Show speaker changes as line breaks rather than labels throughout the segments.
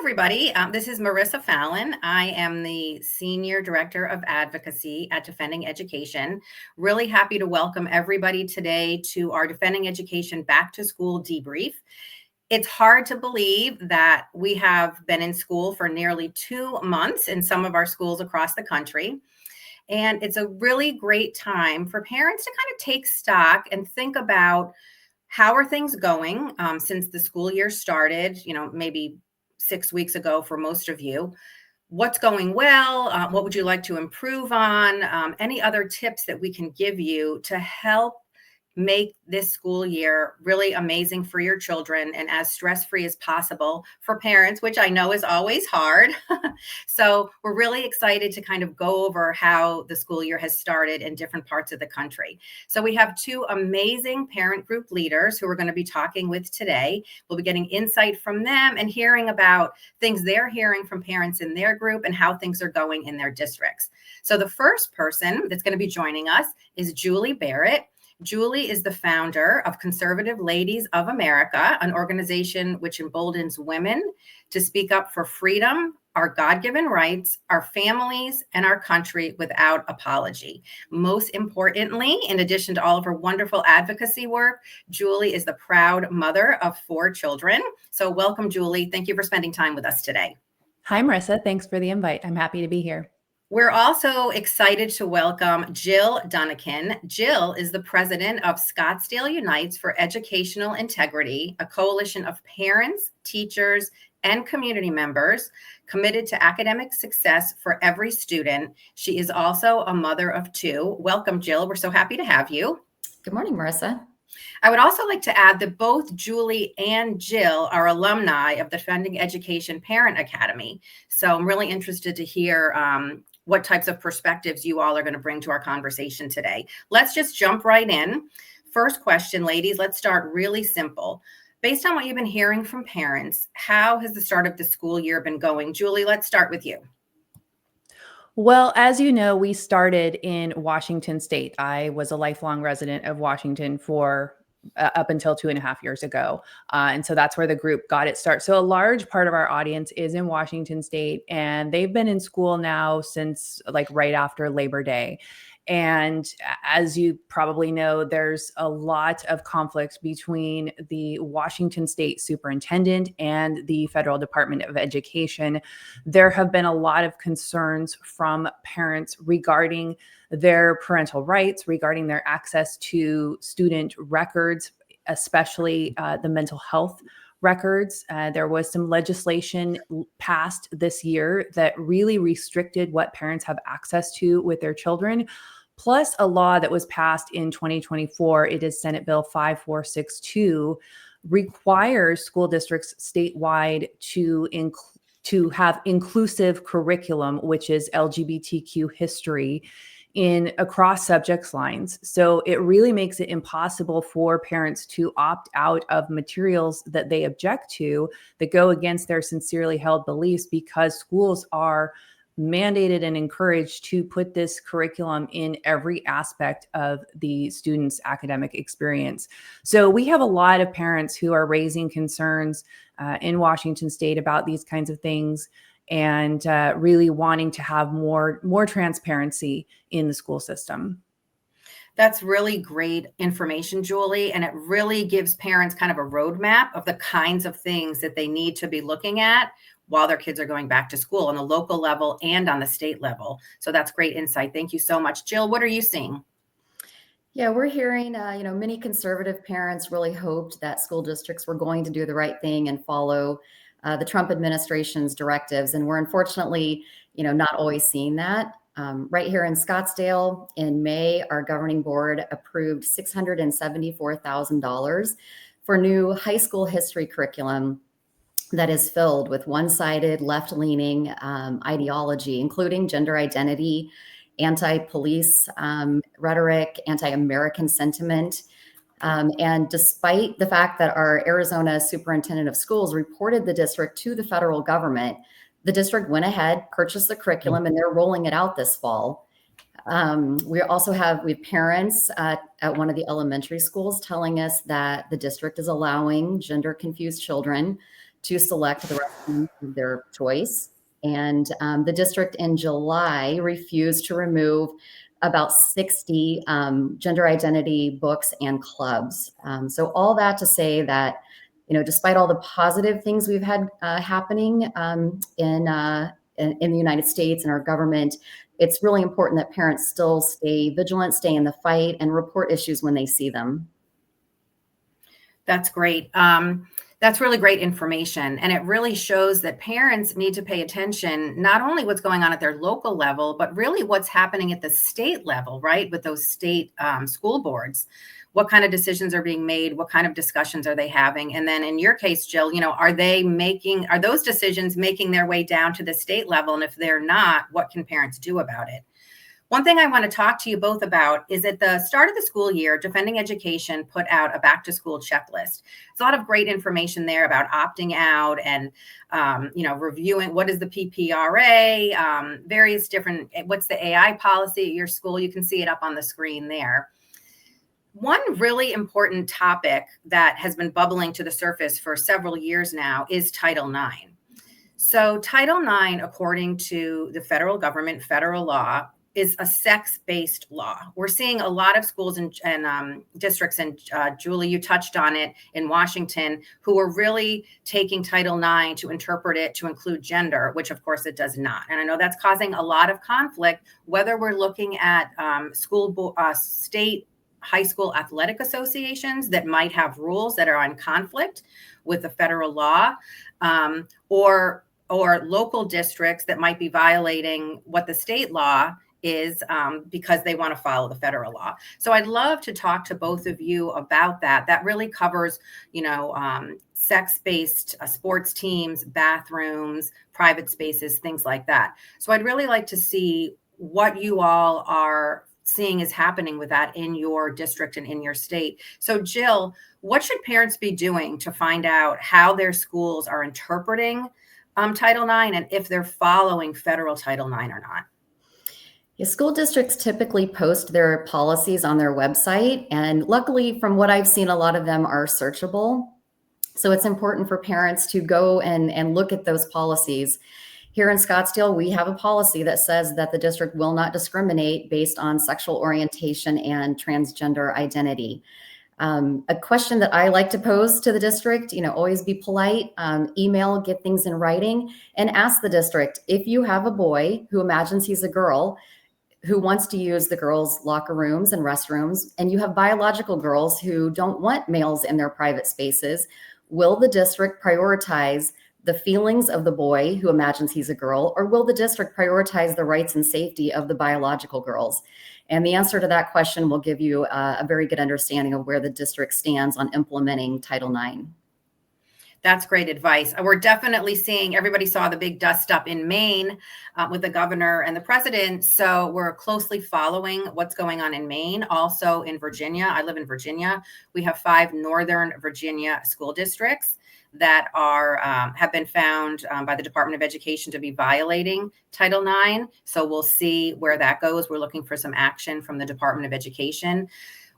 everybody. This is Marissa Fallon. I am the Senior Director of Advocacy at Defending Education. Really happy to welcome everybody today to our Defending Education Back to School Debrief. It's hard to believe that we have been in school for nearly 2 months in some of our schools across the country. And it's a really great time for parents to kind of take stock and think about how are things going since the school year started, maybe 6 weeks ago for most of you. What's going well? What would you like to improve on? Any other tips that we can give you to help make this school year really amazing for your children and as stress-free as possible for parents, which I know is always hard. So we're really excited to kind of go over how the school year has started in different parts of the country. So we have 2 amazing parent group leaders who we're going to be talking with today. We'll be getting insight from them and hearing about things they're hearing from parents in their group and how things are going in their districts. So the first person that's going to be joining us is Julie Barrett. Julie is the founder of Conservative Ladies of America, an organization which emboldens women to speak up for freedom, our God-given rights, our families, and our country without apology. Most importantly, in addition to all of her wonderful advocacy work, Julie is the proud mother of 4 children. So welcome, Julie. Thank you for spending time with us today.
Hi, Marissa. Thanks for the invite. I'm happy to be here.
We're also excited to welcome Jill Dunican. Jill is the president of Scottsdale Unites for Educational Integrity, a coalition of parents, teachers, and community members committed to academic success for every student. She is also a mother of 2. Welcome, Jill. We're so happy to have you.
Good morning, Marissa.
I would also like to add that both Julie and Jill are alumni of the Defending Education Parent Academy. So I'm really interested to hear what types of perspectives you all are going to bring to our conversation today. Let's just jump right in. First question, ladies, let's start really simple. Based on what you've been hearing from parents, how has the start of the school year been going? Julie, let's start with you.
Well, as you know, we started in Washington State. I was a lifelong resident of Washington for up until 2.5 years ago. And so that's where the group got its start. So a large part of our audience is in Washington State, and they've been in school now since like right after Labor Day. And as you probably know, there's a lot of conflict between the Washington State superintendent and the federal Department of Education. There have been a lot of concerns from parents regarding their parental rights, regarding their access to student records, especially the mental health records. There was some legislation passed this year that really restricted what parents have access to with their children, plus a law that was passed in 2024. It is Senate Bill 5462, requires school districts statewide to have inclusive curriculum, which is LGBTQ history, in across subjects lines. So it really makes it impossible for parents to opt out of materials that they object to that go against their sincerely held beliefs, because schools are mandated and encouraged to put this curriculum in every aspect of the student's academic experience. So we have a lot of parents who are raising concerns in Washington State about these kinds of things, and really wanting to have more transparency in the school system.
That's really great information, Julie, and it really gives parents kind of a roadmap of the kinds of things that they need to be looking at while their kids are going back to school on the local level and on the state level. So that's great insight. Thank you so much. Jill, what are you seeing?
Yeah, we're hearing, many conservative parents really hoped that school districts were going to do the right thing and follow the Trump administration's directives. And we're unfortunately, not always seeing that. Right here in Scottsdale in May, our governing board approved $674,000 for new high school history curriculum that is filled with one-sided, left-leaning ideology, including gender identity, anti-police rhetoric, anti-American sentiment. And despite the fact that our Arizona superintendent of schools reported the district to the federal government, the district went ahead, purchased the curriculum, and they're rolling it out this fall. We have parents at one of the elementary schools telling us that the district is allowing gender confused children to select the restroom of their choice. And the district in July refused to remove about 60 gender identity books and clubs. So all that to say that, despite all the positive things we've had happening in the United States and our government, it's really important that parents still stay vigilant, stay in the fight, and report issues when they see them.
That's great. That's really great information. And it really shows that parents need to pay attention, not only what's going on at their local level, but really what's happening at the state level, right? With those state school boards. What kind of decisions are being made? What kind of discussions are they having? And then in your case, Jill, are those decisions making their way down to the state level? And if they're not, what can parents do about it? One thing I want to talk to you both about is at the start of the school year, Defending Education put out a back to school checklist. There's a lot of great information there about opting out and, reviewing what is the PPRA, various different, what's the AI policy at your school. You can see it up on the screen there. One really important topic that has been bubbling to the surface for several years now is Title IX. So Title IX, according to the federal government, federal law, is a sex-based law. We're seeing a lot of schools and districts, and Julie, you touched on it, in Washington, who are really taking Title IX to interpret it to include gender, which of course it does not. And I know that's causing a lot of conflict, whether we're looking at state high school athletic associations that might have rules that are in conflict with the federal law, or local districts that might be violating what the state law is because they want to follow the federal law. So I'd love to talk to both of you about that. That really covers, sex-based sports teams, bathrooms, private spaces, things like that. So I'd really like to see what you all are seeing is happening with that in your district and in your state. So Jill, what should parents be doing to find out how their schools are interpreting Title IX and if they're following federal Title IX or not?
Yeah, school districts typically post their policies on their website. And luckily, from what I've seen, a lot of them are searchable. So it's important for parents to go and look at those policies. Here in Scottsdale, we have a policy that says that the district will not discriminate based on sexual orientation and transgender identity. A question that I like to pose to the district, always be polite, email, get things in writing, and ask the district, if you have a boy who imagines he's a girl, who wants to use the girls' locker rooms and restrooms, and you have biological girls who don't want males in their private spaces, will the district prioritize the feelings of the boy who imagines he's a girl, or will the district prioritize the rights and safety of the biological girls? And the answer to that question will give you a very good understanding of where the district stands on implementing Title IX.
That's great advice. We're definitely seeing, everybody saw the big dust up in Maine with the governor and the president. So we're closely following what's going on in Maine. Also in Virginia, I live in Virginia. We have 5 Northern Virginia school districts that are have been found by the Department of Education to be violating Title IX. So we'll see where that goes. We're looking for some action from the Department of Education.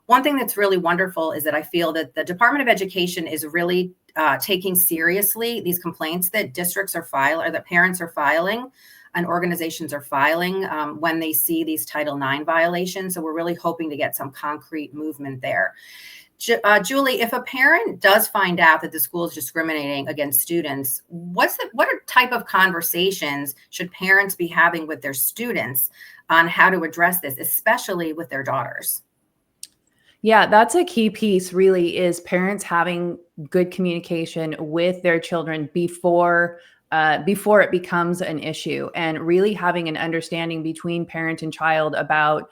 One thing that's really wonderful is that I feel that the Department of Education is really taking seriously these complaints that districts are filing, or that parents are filing and organizations are filing when they see these Title IX violations. So we're really hoping to get some concrete movement there. Julie, if a parent does find out that the school is discriminating against students, what type of conversations should parents be having with their students on how to address this, especially with their daughters?
Yeah, that's a key piece, really, is parents having good communication with their children before it becomes an issue, and really having an understanding between parent and child about,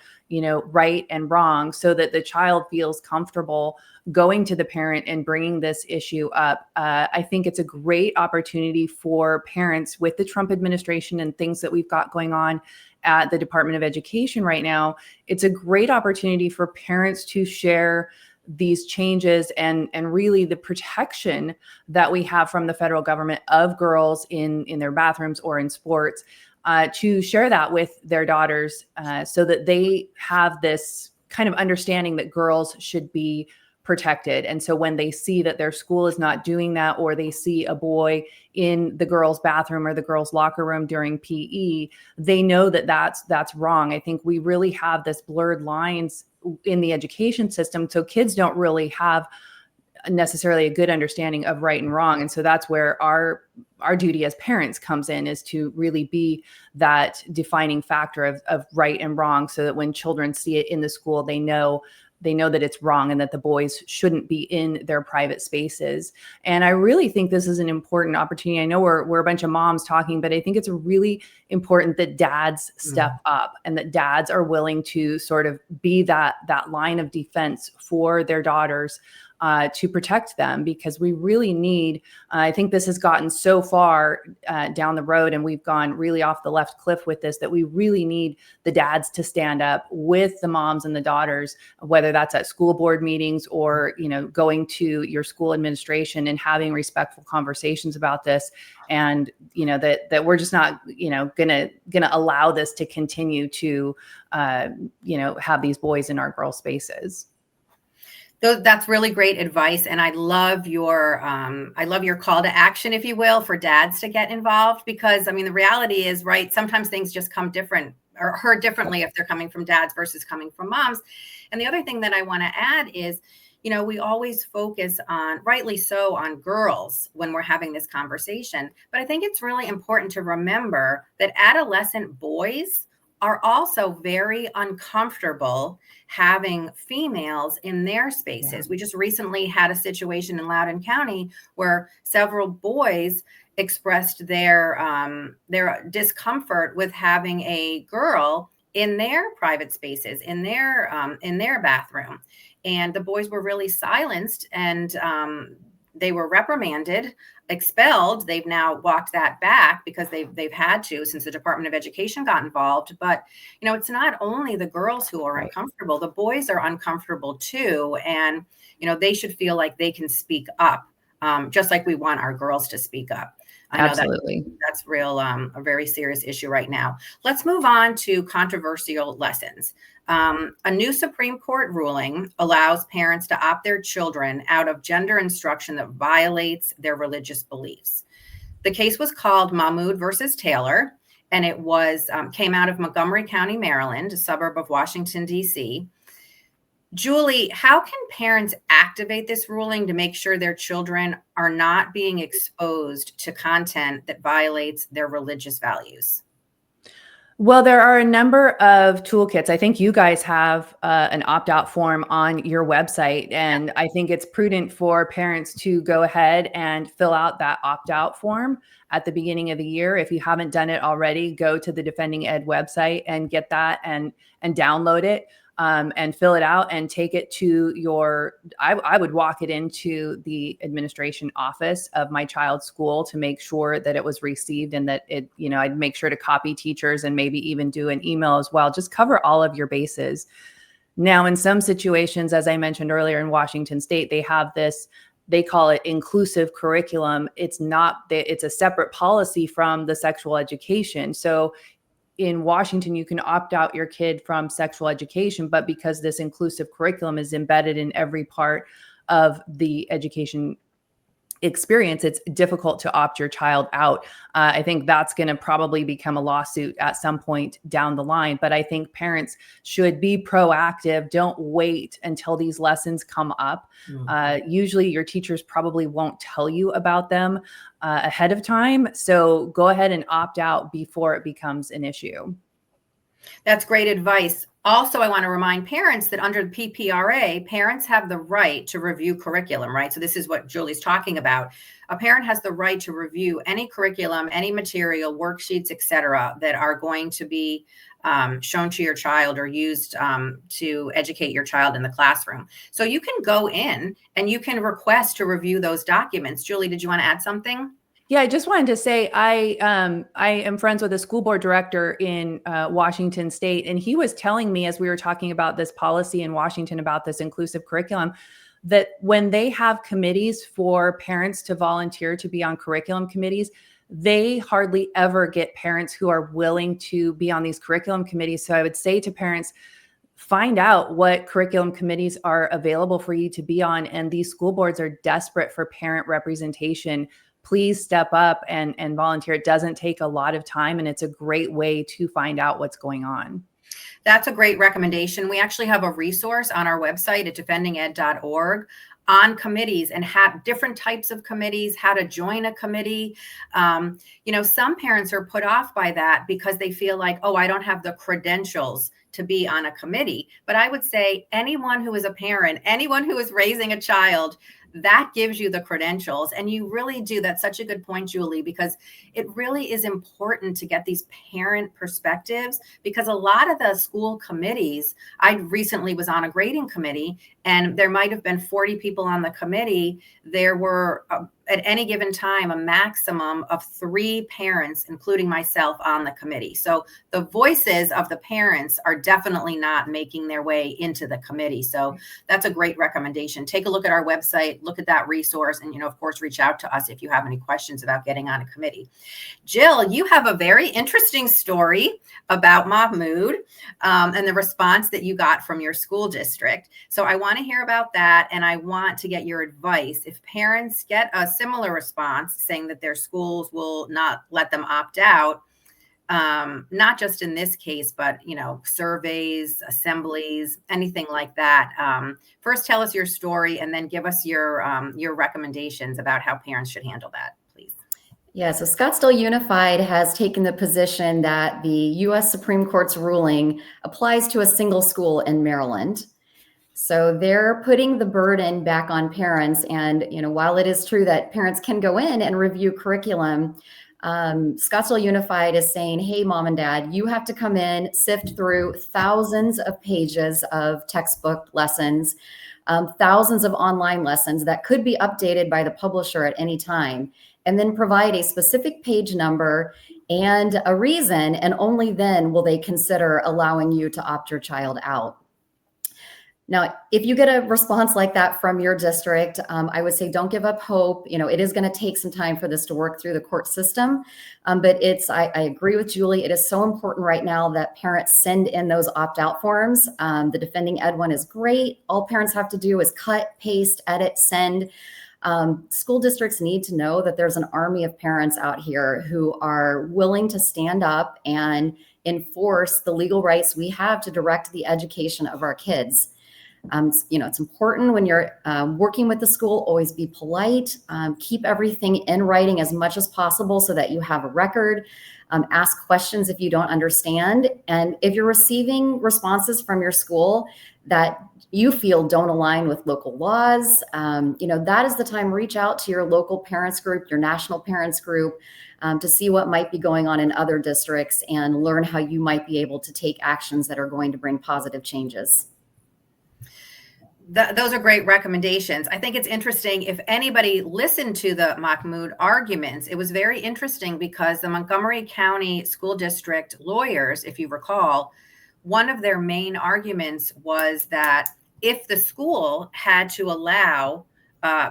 right and wrong, so that the child feels comfortable going to the parent and bringing this issue up. I think it's a great opportunity for parents with the Trump administration and things that we've got going on at the Department of Education right now. It's a great opportunity for parents to share these changes and really the protection that we have from the federal government of girls in their bathrooms or in sports, to share that with their daughters so that they have this kind of understanding that girls should be protected. And so when they see that their school is not doing that, or they see a boy in the girls' bathroom or the girls' locker room during PE, they know that that's wrong. I think we really have this blurred lines in the education system. So kids don't really have necessarily a good understanding of right and wrong. And so that's where our duty as parents comes in, is to really be that defining factor of right and wrong, so that when children see it in the school, they know that it's wrong and that the boys shouldn't be in their private spaces. And I really think this is an important opportunity. I know we're a bunch of moms talking, but I think it's really important that dads step up, and that dads are willing to sort of be that line of defense for their daughters, to protect them, because we really need, I think this has gotten so far down the road, and we've gone really off the left cliff with this, that we really need the dads to stand up with the moms and the daughters, whether that's at school board meetings or, going to your school administration and having respectful conversations about this. And, that we're just not, gonna allow this to continue to, have these boys in our girl spaces.
That's really great advice. And I love your call to action, if you will, for dads to get involved, because the reality is, right, sometimes things just come different or heard differently if they're coming from dads versus coming from moms. And the other thing that I want to add is, we always focus on, rightly so, on girls when we're having this conversation. But I think it's really important to remember that adolescent boys are also very uncomfortable having females in their spaces. Yeah. We just recently had a situation in Loudoun County where several boys expressed their discomfort with having a girl in their private spaces, in their bathroom. And the boys were really silenced, and they were reprimanded, expelled. They've now walked that back because they've had to, since the Department of Education got involved. But, it's not only the girls who are uncomfortable, the boys are uncomfortable too. And, they should feel like they can speak up, just like we want our girls to speak up. I know
Absolutely.
That's real, a very serious issue right now. Let's move on to controversial lessons. A new Supreme Court ruling allows parents to opt their children out of gender instruction that violates their religious beliefs. The case was called Mahmoud versus Taylor, and it was came out of Montgomery County, Maryland, a suburb of Washington, D.C. Julie, how can parents activate this ruling to make sure their children are not being exposed to content that violates their religious values?
Well, there are a number of toolkits. I think you guys have an opt-out form on your website, and I think it's prudent for parents to go ahead and fill out that opt-out form at the beginning of the year. If you haven't done it already, go to the DefendingEd website and get that and download it. And fill it out and take it to I would walk it into the administration office of my child's school to make sure that it was received, and that it, I'd make sure to copy teachers and maybe even do an email as well. Just cover all of your bases. Now, in some situations, as I mentioned earlier, in Washington State, they have this, they call it inclusive curriculum. It's a separate policy from the sexual education. So in Washington, you can opt out your kid from sexual education, but because this inclusive curriculum is embedded in every part of the education experience, it's difficult to opt your child out. I think that's going to probably become a lawsuit at some point down the line. But I think parents should be proactive. Don't wait until these lessons come up. Usually your teachers probably won't tell you about them ahead of time. So go ahead and opt out before it becomes an issue.
That's great advice. Also, I want to remind parents that under the PPRA, parents have the right to review curriculum, right? So this is what Julie's talking about. A parent has the right to review any curriculum, any material, worksheets, etc., that are going to be shown to your child or used to educate your child in the classroom. So you can go in and you can request to review those documents. Julie, did you want to add something?
Yeah, I just wanted to say I am friends with a school board director in Washington State, and he was telling me, as we were talking about this policy in Washington about this inclusive curriculum, that when they have committees for parents to volunteer to be on curriculum committees, they hardly ever get parents who are willing to be on these curriculum committees. So I would say to parents, find out what curriculum committees are available for you to be on. And these school boards are desperate for parent representation. Please step up and volunteer. It doesn't take a lot of time, and it's a great way to find out what's going on.
That's a great recommendation. We actually have a resource on our website at defendinged.org on committees and different types of committees, how to join a committee. Some parents are put off by that because they feel like, oh, I don't have the credentials to be on a committee. But I would say anyone who is a parent, anyone who is raising a child, that gives you the credentials. And you really do. That's such a good point, Julie, because it really is important to get these parent perspectives, because a lot of the school committees, I recently was on a grading committee, and there might have been 40 people on the committee. There were at any given time a maximum of 3 parents, including myself, on the committee. So the voices of the parents are definitely not making their way into the committee. So that's a great recommendation. Take a look at our website, look at that resource, and of course, reach out to us if you have any questions about getting on a committee. Jill, you have a very interesting story about Mahmoud and the response that you got from your school district. So I want to hear about that, and I want to get your advice. If parents get a similar response saying that their schools will not let them opt out, not just in this case, but surveys, assemblies, anything like that. First, tell us your story, and then give us your recommendations about how parents should handle that, please.
Yeah, so Scottsdale Unified has taken the position that the U.S. Supreme Court's ruling applies to a single school in Maryland. So they're putting the burden back on parents. And, while it is true that parents can go in and review curriculum, Scottsdale Unified is saying, hey, mom and dad, you have to come in, sift through thousands of pages of textbook lessons, thousands of online lessons that could be updated by the publisher at any time, and then provide a specific page number and a reason, and only then will they consider allowing you to opt your child out. Now, if you get a response like that from your district, I would say don't give up hope. It is going to take some time for this to work through the court system. But I agree with Julie. It is so important right now that parents send in those opt-out forms. The DefendingEd one is great. All parents have to do is cut, paste, edit, send. School districts need to know that there's an army of parents out here who are willing to stand up and enforce the legal rights we have to direct the education of our kids. It's important when you're working with the school, always be polite, keep everything in writing as much as possible so that you have a record, ask questions if you don't understand. And if you're receiving responses from your school that you feel don't align with local laws, that is the time, reach out to your local parents group, your national parents group, to see what might be going on in other districts and learn how you might be able to take actions that are going to bring positive changes.
Those are great recommendations. I think it's interesting, if anybody listened to the Mahmoud arguments, it was very interesting because the Montgomery County School District lawyers, if you recall, one of their main arguments was that if the school had to allow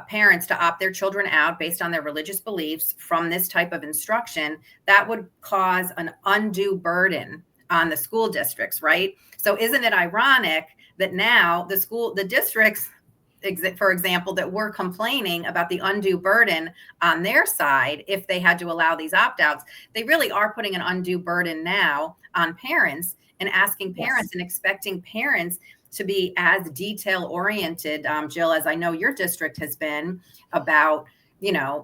parents to opt their children out based on their religious beliefs from this type of instruction, that would cause an undue burden on the school districts, right? So isn't it ironic that now the districts, for example, that were complaining about the undue burden on their side if they had to allow these opt-outs, they really are putting an undue burden now on parents and asking parents and expecting parents to be as detail oriented, Jill, as I know your district has been, about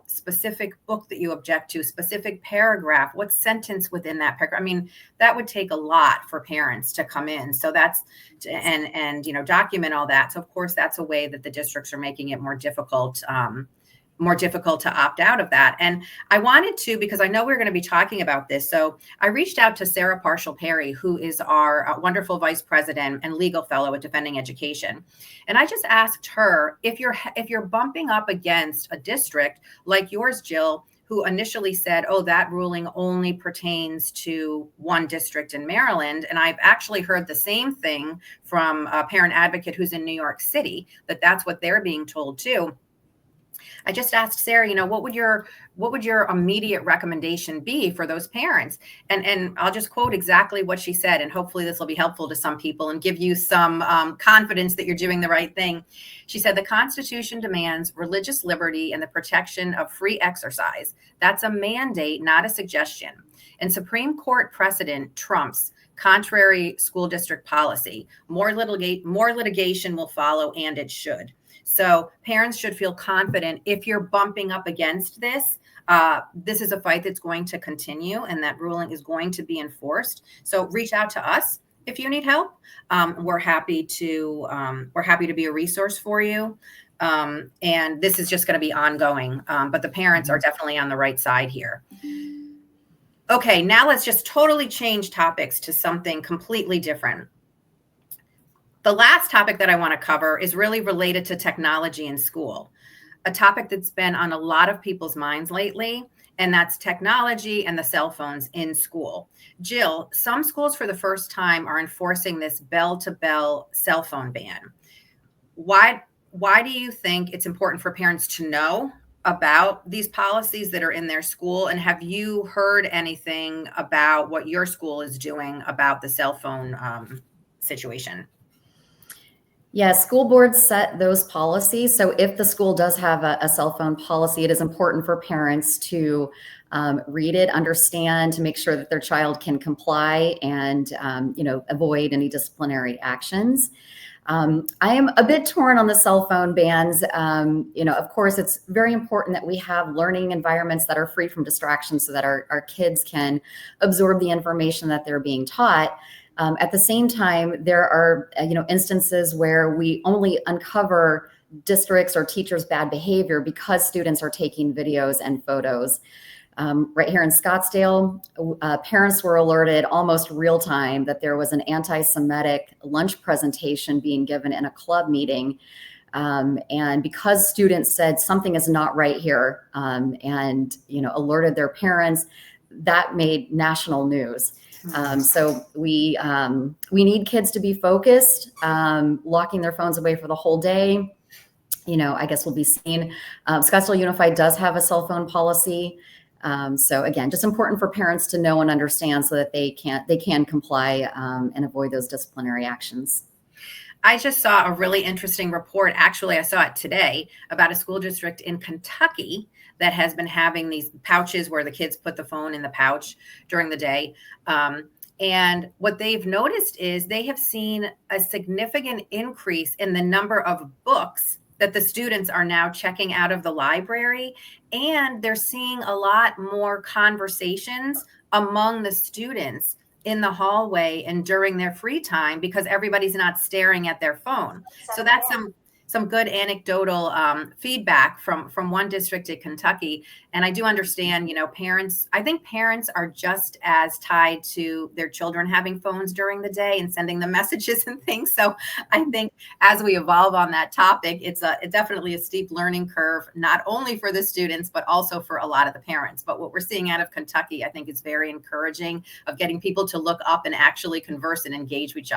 specific book that you object to, specific paragraph, what sentence within that paragraph. I mean, that would take a lot for parents to come in. So that's, and document all that. So of course, that's a way that the districts are making it more difficult to opt out of that. And I wanted to, because I know we're going to be talking about this. So I reached out to Sarah Parshall-Perry, who is our wonderful vice president and legal fellow at Defending Education. And I just asked her, if you're bumping up against a district like yours, Jill, who initially said, oh, that ruling only pertains to one district in Maryland. And I've actually heard the same thing from a parent advocate who's in New York City, that's what they're being told too. I just asked Sarah, what would your immediate recommendation be for those parents? And I'll just quote exactly what she said, and hopefully this will be helpful to some people and give you some confidence that you're doing the right thing. She said, the Constitution demands religious liberty and the protection of free exercise. That's a mandate, not a suggestion. And Supreme Court precedent trumps contrary school district policy. More litigation will follow, and it should. So parents should feel confident if you're bumping up against this. This is a fight that's going to continue, and that ruling is going to be enforced. So reach out to us if you need help. We're happy to be a resource for you. And this is just going to be ongoing. But the parents are definitely on the right side here. Okay, now let's just totally change topics to something completely different. The last topic that I want to cover is really related to technology in school, a topic that's been on a lot of people's minds lately, and that's technology and the cell phones in school. Jill, some schools for the first time are enforcing this bell-to-bell cell phone ban. Why do you think it's important for parents to know about these policies that are in their school? And have you heard anything about what your school is doing about the cell phone situation?
Yeah, school boards set those policies. So if the school does have a cell phone policy, it is important for parents to read it, understand, to make sure that their child can comply and avoid any disciplinary actions. I am a bit torn on the cell phone bans. Of course, it's very important that we have learning environments that are free from distractions so that our kids can absorb the information that they're being taught. At the same time, there are instances where we only uncover districts or teachers' bad behavior because students are taking videos and photos. Right here in Scottsdale, parents were alerted almost real time that there was an anti-Semitic lunch presentation being given in a club meeting. And because students said something is not right here and alerted their parents, that made national news. So we need kids to be focused, locking their phones away for the whole day. I guess we'll be seeing. Scottsdale Unified does have a cell phone policy. So again, just important for parents to know and understand so that they can comply and avoid those disciplinary actions.
I just saw a really interesting report. Actually, I saw it today about a school district in Kentucky that has been having these pouches where the kids put the phone in the pouch during the day. And what they've noticed is they have seen a significant increase in the number of books that the students are now checking out of the library. And they're seeing a lot more conversations among the students in the hallway and during their free time because everybody's not staring at their phone. So that's some good anecdotal feedback from one district in Kentucky. And I do understand, I think parents are just as tied to their children having phones during the day and sending them messages and things. So I think as we evolve on that topic, it's definitely a steep learning curve, not only for the students, but also for a lot of the parents. But what we're seeing out of Kentucky, I think is very encouraging of getting people to look up and actually converse and engage with each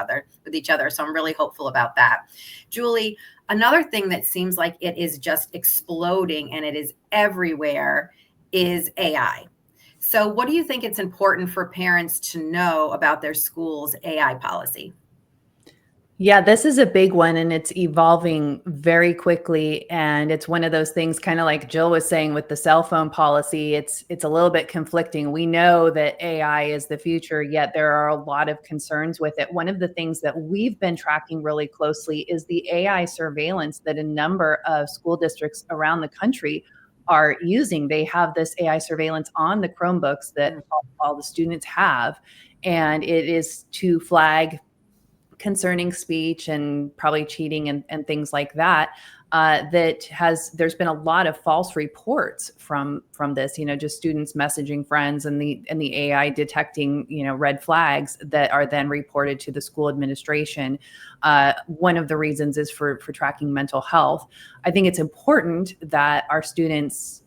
other. So I'm really hopeful about that. Julie, another thing that seems like it is just exploding and it is everywhere is AI. So what do you think it's important for parents to know about their school's AI policy?
Yeah, this is a big one and it's evolving very quickly. And it's one of those things, kind of like Jill was saying with the cell phone policy, it's a little bit conflicting. We know that AI is the future, yet there are a lot of concerns with it. One of the things that we've been tracking really closely is the AI surveillance that a number of school districts around the country are using. They have this AI surveillance on the Chromebooks that all the students have, and it is to flag concerning speech and probably cheating and things like that. There's been a lot of false reports from this, just students messaging friends and the AI detecting, red flags that are then reported to the school administration. One of the reasons is for tracking mental health. I think it's important that our students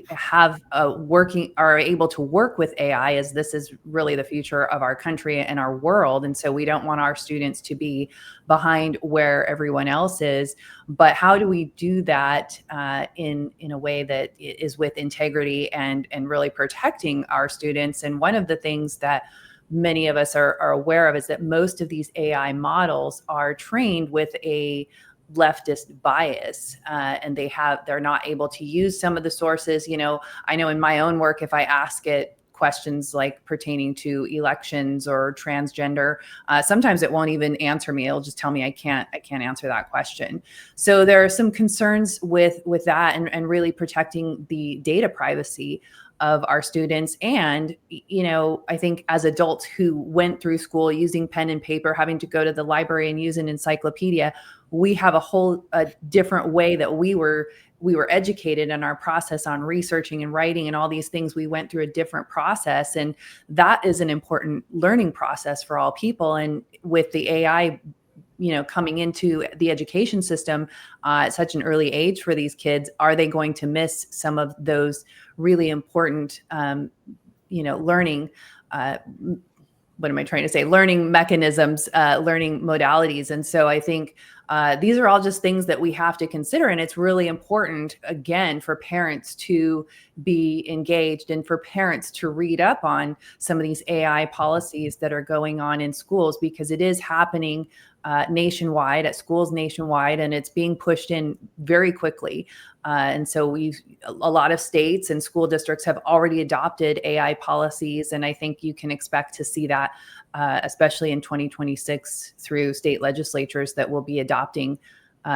have are able to work with AI, as this is really the future of our country and our world. And so we don't want our students to be behind where everyone else is. But how do we do that in a way that is with integrity and really protecting our students? And one of the things that many of us are aware of is that most of these AI models are trained with a leftist bias, and they're not able to use some of the sources. I know in my own work, if I ask it questions like pertaining to elections or transgender, sometimes it won't even answer me. It'll just tell me I can't answer that question. So there are some concerns with that, and really protecting the data privacy of our students. And, I think as adults who went through school using pen and paper, having to go to the library and use an encyclopedia, we have a different way that we were educated in our process on researching and writing and all these things. We went through a different process, and that is an important learning process for all people. And with the AI, coming into the education system at such an early age for these kids, are they going to miss some of those really important, learning, what am I trying to say? Learning mechanisms, learning modalities. And so I think these are all just things that we have to consider. And it's really important, again, for parents to be engaged and for parents to read up on some of these AI policies that are going on in schools, because it is happening nationwide, at schools nationwide, and it's being pushed in very quickly. And so a lot of states and school districts have already adopted AI policies. And I think you can expect to see that, especially in 2026, through state legislatures that will be adopting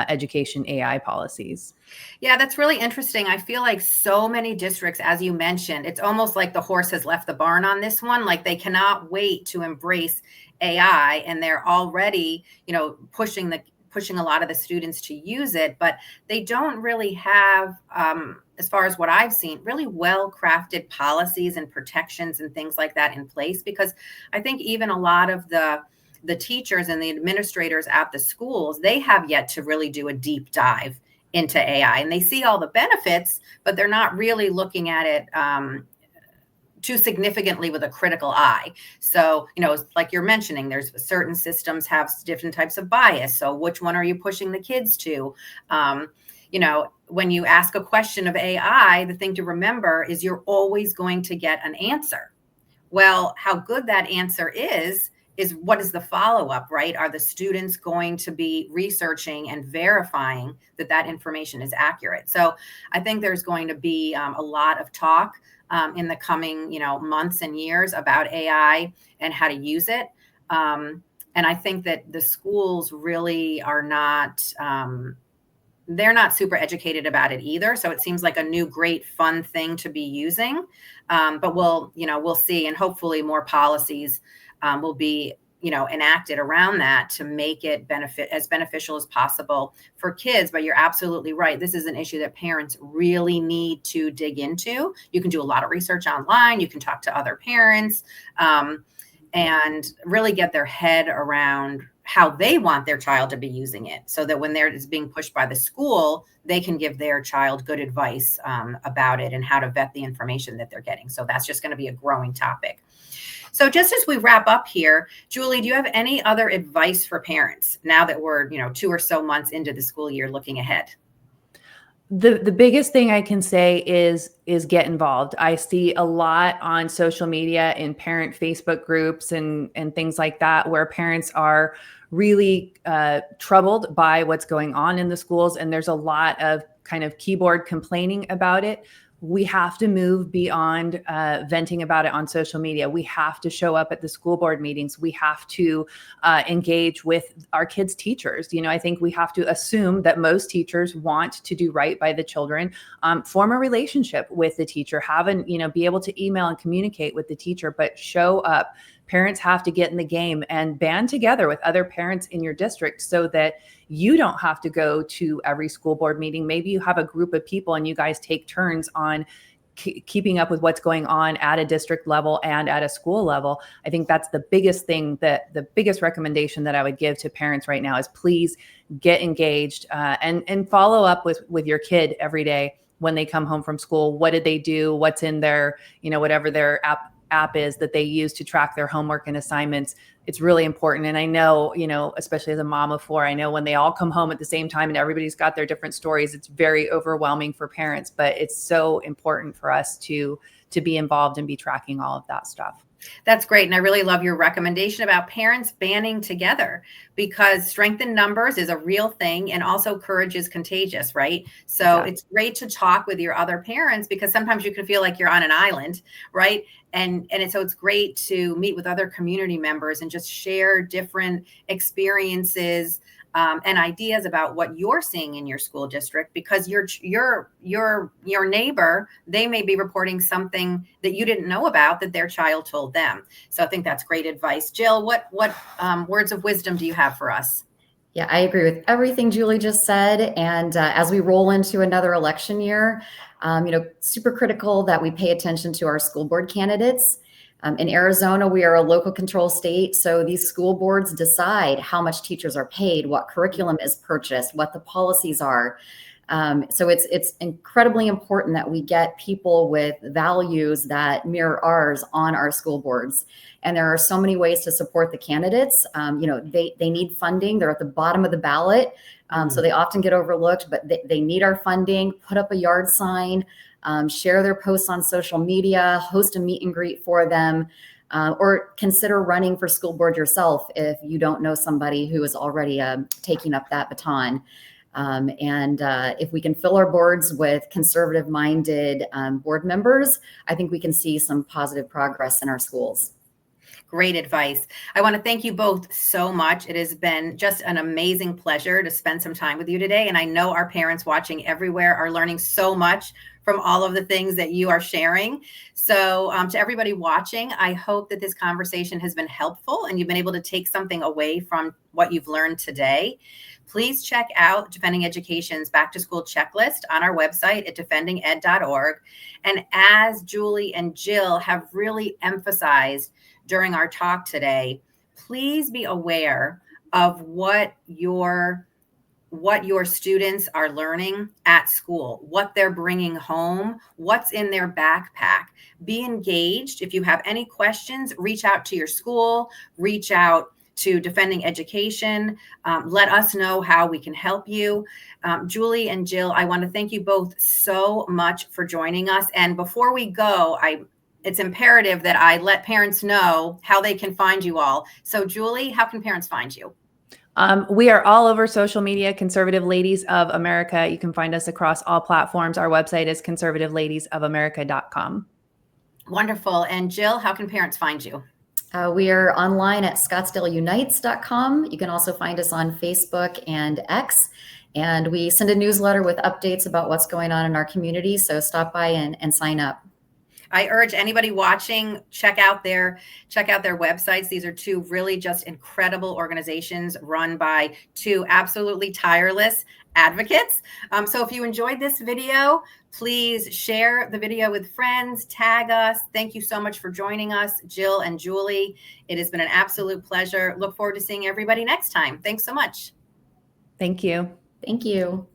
education AI policies.
Yeah, that's really interesting. I feel like so many districts, as you mentioned, it's almost like the horse has left the barn on this one. Like they cannot wait to embrace AI, and they're already, pushing a lot of the students to use it, but they don't really have, as far as what I've seen, really well-crafted policies and protections and things like that in place. Because I think even a lot of the teachers and the administrators at the schools, they have yet to really do a deep dive into AI, and they see all the benefits, but they're not really looking at it too significantly with a critical eye. So, like you're mentioning, there's certain systems have different types of bias. So which one are you pushing the kids to? When you ask a question of AI, the thing to remember is you're always going to get an answer. Well, how good that answer is what is the follow-up, right? Are the students going to be researching and verifying that information is accurate? So I think there's going to be a lot of talk in the coming, months and years about AI and how to use it. And I think that the schools really are not, they're not super educated about it either. So it seems like a new, great, fun thing to be using. But we'll see. And hopefully more policies will be, enacted around that to make it as beneficial as possible for kids. But you're absolutely right. This is an issue that parents really need to dig into. You can do a lot of research online. You can talk to other parents and really get their head around how they want their child to be using it, so that when it's being pushed by the school, they can give their child good advice about it and how to vet the information that they're getting. So that's just going to be a growing topic. So just as we wrap up here, Julie, do you have any other advice for parents now that we're, 2 or so months into the school year looking ahead?
The biggest thing I can say is get involved. I see a lot on social media, in parent Facebook groups and things like that, where parents are really troubled by what's going on in the schools. And there's a lot of kind of keyboard complaining about it. We have to move beyond venting about it on social media. We have to show up at the school board meetings. We have to engage with our kids' teachers. I think we have to assume that most teachers want to do right by the children, form a relationship with the teacher, be able to email and communicate with the teacher, but show up. Parents have to get in the game and band together with other parents in your district so that you don't have to go to every school board meeting. Maybe you have a group of people and you guys take turns on keeping up with what's going on at a district level and at a school level. I think that's the biggest thing, the biggest recommendation that I would give to parents right now is please get engaged and follow up with your kid every day. when they come home from school. What did they do? What's in their, whatever their app is that they use to track their homework and assignments. It's really important. And I know, especially as a mom of 4, I know when they all come home at the same time and everybody's got their different stories, it's very overwhelming for parents, but it's so important for us to be involved and be tracking all of that stuff.
That's great. And I really love your recommendation about parents banding together, because strength in numbers is a real thing. And also courage is contagious, right? So exactly. It's great to talk with your other parents, because sometimes you can feel like you're on an island, right? So it's great to meet with other community members and just share different experiences and ideas about what you're seeing in your school district, because your neighbor, they may be reporting something that you didn't know about that their child told them. So I think that's great advice. Jill, what words of wisdom do you have for us?
Yeah, I agree with everything Julie just said. And as we roll into another election year, super critical that we pay attention to our school board candidates. In Arizona, we are a local control state, so these school boards decide how much teachers are paid, what curriculum is purchased, what the policies are. So it's incredibly important that we get people with values that mirror ours on our school boards. And there are so many ways to support the candidates. They need funding. They're at the bottom of the ballot, so they often get overlooked, but they need our funding. Put up a yard sign. Share their posts on social media, host a meet and greet for them, or consider running for school board yourself if you don't know somebody who is already taking up that baton. If we can fill our boards with conservative-minded board members, I think we can see some positive progress in our schools.
Great advice. I want to thank you both so much. It has been just an amazing pleasure to spend some time with you today. And I know our parents watching everywhere are learning so much from all of the things that you are sharing. So to everybody watching, I hope that this conversation has been helpful and you've been able to take something away from what you've learned today. Please check out Defending Education's back to school checklist on our website at defendinged.org. And as Julie and Jill have really emphasized during our talk today, please be aware of what your students are learning at school, what they're bringing home, what's in their backpack. Be engaged. If you have any questions, reach out to your school, reach out to Defending Education. Let us know how we can help you. Julie and Jill, I want to thank you both so much for joining us. And before we go, it's imperative that I let parents know how they can find you all. So Julie, how can parents find you?
We are all over social media, Conservative Ladies of America. You can find us across all platforms. Our website is conservativeladiesofamerica.com.
Wonderful. And Jill, how can parents find you?
We are online at scottsdaleunites.com. You can also find us on Facebook and X. And we send a newsletter with updates about what's going on in our community. So stop by and sign up.
I urge anybody watching, check out their websites. These are two really just incredible organizations run by two absolutely tireless advocates. So if you enjoyed this video, please share the video with friends, tag us. Thank you so much for joining us, Jill and Julie. It has been an absolute pleasure. Look forward to seeing everybody next time. Thanks so much.
Thank you.
Thank you.